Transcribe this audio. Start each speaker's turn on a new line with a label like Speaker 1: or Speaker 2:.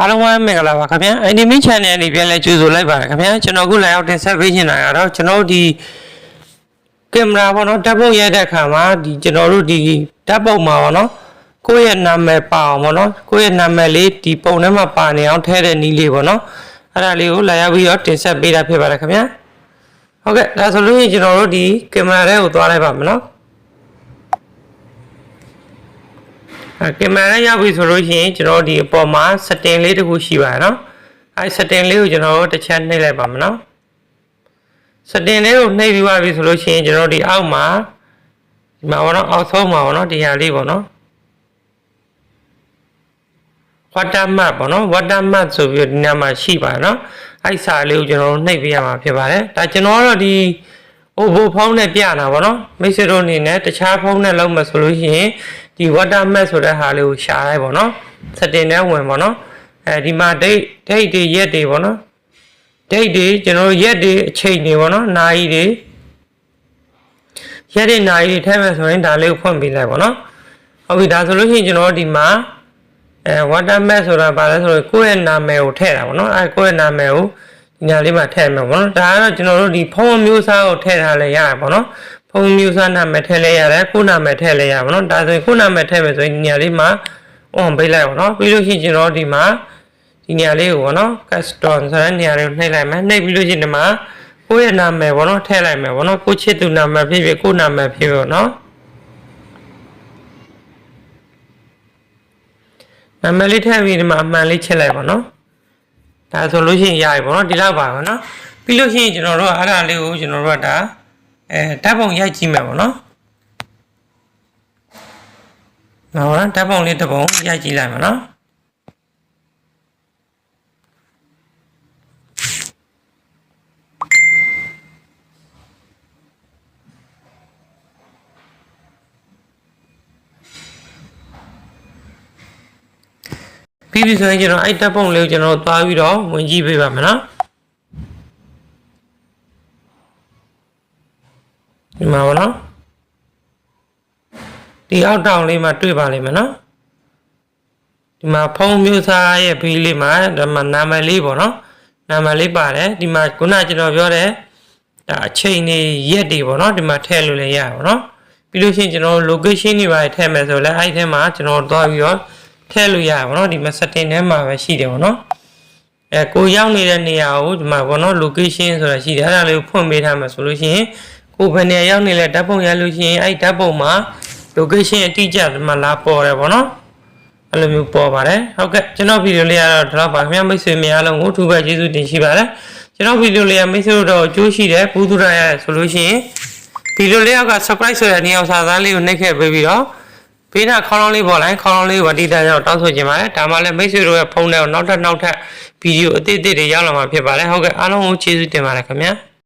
Speaker 1: အားလုံးဝမ်းမင်္ဂလာပါခင်ဗျာ Anime Channel အနေနဲ့လည်းကြိုဆိုလိုက်ပါတယ်ခင်ဗျာကျွန်တော်ခုလာရောက်တင်ဆက်ပေးချင်တာကတော့ကျွန်တော်ဒီကင်မရာပေါ့နော်ဓာတ်ပုံရိုက်တဲ့အခါမှာဒီကျွန်တော်တို့ဒီဓာတ်ပုံမှာပေါ့နော်ကိုယ့်ရဲ့နာမည်ပါအောင်ပေါ့နော်ကိုယ့်ရဲ့နာမည်လေးဒီပုံထဲမှာပါနေအောင်ထည့်တဲ့နည်းလေးပေါ့နော်အဲ့ဒါလေးကိုလာရောက်ပြီးတော့တင်ဆက်ပေးတာဖြစ်ပါတယ်ခင်ဗျာဟုတ်ကဲ့ဒါဆိုလို့ကျွန်တော်တို့ဒီကင်မရာထဲကိုသွားလိုက်ပါမယ်နော်ကင်မရာရောက်ပြီဆိုလို့ရှိရင်ကျွန်တော်ဒီအပေါ်မှာ setting လေးတစ်ခုရှိပါတယ်နော်အဲ setting လေးကိုကျွန်တော်တို့တစ်ချက်နှိပ်လိုက်ပါမယ်နော် setting လေးကိုနှိပ်ပြီးပါပြီဆိုလို့ရှိရင်ကျွန်တော်ဒီအောက်မှာဒီမှာပေါ့နော်အောက်ဆုံးမှာပေါ့နော်ဒီဟာလေးပေါ့နော် watermark ပေါ့နော် watermark ဆိုပြီးဒီနားမှာရှိပါတယ်နော်အဲစာလေးကိုကျွန်တော်တို့နှိပ်ပေးရမှာဖြစ်ပါတယ်ဒါကျွန်တော်ကတော့ဒီOPPO ဖုန်းနဲ့ပြတာပေါ့နော်မိတ်ဆွေတို့အနေနဲ့တခြားဖုန်းနဲ့လုံးမဆိုလို့ရှိရင်ဒီ watermark ဆိုတဲ့ဟာလေးကိုရှာလိုက်ပေါ့နော် setting နဲ့ဝင်ပေါ့နော်အဲဒီမှာ date တွေရက်တွေပေါ့နော် date တွေကျွန်တော်ရက်တွေအချိန်တွေပေါ့နော်နာရီတွေရက်တွေနာရီတွေထည့်မယ်ဆိုရင်ဒါလေးကိုဖွင့်ပေးလိုက်ပေါ့နော်ဟုတ်ပြီဒါဆိုလို့ရှိရင်ကျွန်တော်ဒီမှာwatermark ဆိုတာဘာလဲဆိုတော့ကိုယ့်ရဲ့နာမည်ကိုထည့်တာပေါ့နော်ကိုယ့်ရဲ့နာမည်ကိုဒီညာလေးမှာထည့်မယ်ပေါ့နော်ဒါကတော့ကျွန်တော်တို့ဒီဖုန်းမျိုးစားကိုထည့်ထားလဲရတယ်ပေါ့နော်ဖုန်းမျိုးစားနာမည်ထည့်လဲရတယ်ကိုနာမည်ထည့်လဲရပါတော့ဒါဆိုရင်ကိုနာမည်ထည့်မယ်ဆိုရင်ဒီနေရာလေးမှာ on ပေးလိုက်ပါတော့ပြီးလို့ရှိရင်ကျွန်တော်ဒီမှာဒီနေရာလေးကိုပေါ့နော် custom ဆိုတဲ့နေရာလေးကိုနှိပ်လိုက်မယ်နှိပ်ပြီးလို့ရှိရင်ဒီမှာကိုရဲ့နာမည်ပေါ့နော်ထည့်လိုက်မယ်ပေါ့နော်ကိုချစ်သူနာမည်ဖြစ်ဖြစ်ကိုနာမည်ဖြစ်ပေါ့နော်နာမည်လေးထည့်ပြီးဒီမှာအမှန်လေးချက်လိုက်ပါတော့ဒါဆိုလို့ရှိရင်ရပြီပေါ့နော်ဒီလောက်ပါပေါ့နော်ပြီးလို့ရှိရင်ကျွန်တော်တို့အဲ့ဒါလေးကိုကျွန်တော်တို့ကဒါဓာတ်ပုံရိုက်ကြည့်မယ်ပေါ့နော်နော်ဓာတ်ပုံလေးတစ်ပုံရိုက်ကြည့်လိုက်မယ်နော်ပြီးပြီဆိုရင်ကျွန်တော်အဲ့ဓာတ်ပုံလေးကိုကျွန်တော်သွားပြီးတော့ဝင်ကြည့်ပေးပါမယ်နော်ဒီမှာပေါ့နော်ဒီအောက်တောင်လေးမှာတွေ့ပါလိမ့်မယ်နော်ဒီမှာဖုန်းမျိုးစားရဲ့ဘီလေးမှာဒါမှနာမည်လေးပေါ့နော်နာမည်လေးပါတယ်ဒီမှာခုနကျွန်တော်ပြောတဲ့ဒါအချိန်တွေရက်တွေပေါ့နော်ဒီမှာထည့်လို့လည်းရပါတော့ပြီးလို့ရှိရင်ကျွန်တော် location တွေပါထည့်မယ်ဆိုလည်းအဲ့ထဲမှာကျွန်တော်သွားပြီးတော့ထည့်လို့ရပါတော့ဒီမှာ setting ထဲမှာပဲရှိတယ်ပေါ့နော်ကိုရောက်နေတဲ့နေရာကိုဒီမှာပေါ့နော် location ဆိုတာရှိတယ်အဲ့ဒါလေးကိုဖွင့်ပေးထားမှာဆိုလို့ရှိရင်ကိုဘယ်နေရာရောက်နေလဲဓာတ်ပုံရလို့ရှိရင်အဲ့ဓာတ်ပုံမှာ location အတိအကျဒီမှာလာပေါ်တယ်ပေါ့နော်အဲ့လိုမျိုးပေါ်ပါတယ်ဟုတ်ကဲ့ကျွန်တော်ဗီဒီယိုလေးကတော့ဒါပါခင်ဗျာမိတ်ဆွေများလုံးကိုထူးပဲကျေးဇူးတင်ရှိပါတယ်ကျွန်တော်ဗီဒီယိုလေးကမိတ်ဆွေတို့တော့အကျိုးရှိတယ်ပူးထူရရဆိုလို့ရှိရင်ဗီဒီယိုလေးက subscribe ဆိုတဲ့နေရာစာသားလေးကိုနှိပ်ခဲ့ပေးပြီးတော့ပေးတာခေါင်းလောင်းလေးပေါ်လိုက်ခေါင်းလောင်းလေးကိုဝတိတကြောင့်တောင်းဆိုခြင်းပါတယ်ဒါမှလည်းမိတ်ဆွေတို့ရဲ့ဖုန်းထဲကိုနောက်ထပ်ဗီဒီယိုအသစ်တွေရောက်လာမှာဖြစ်ပါတယ်ဟုတ်ကဲ့အားလုံးကိုကျေးဇူးတင်ပါတယ်ခင်ဗျာ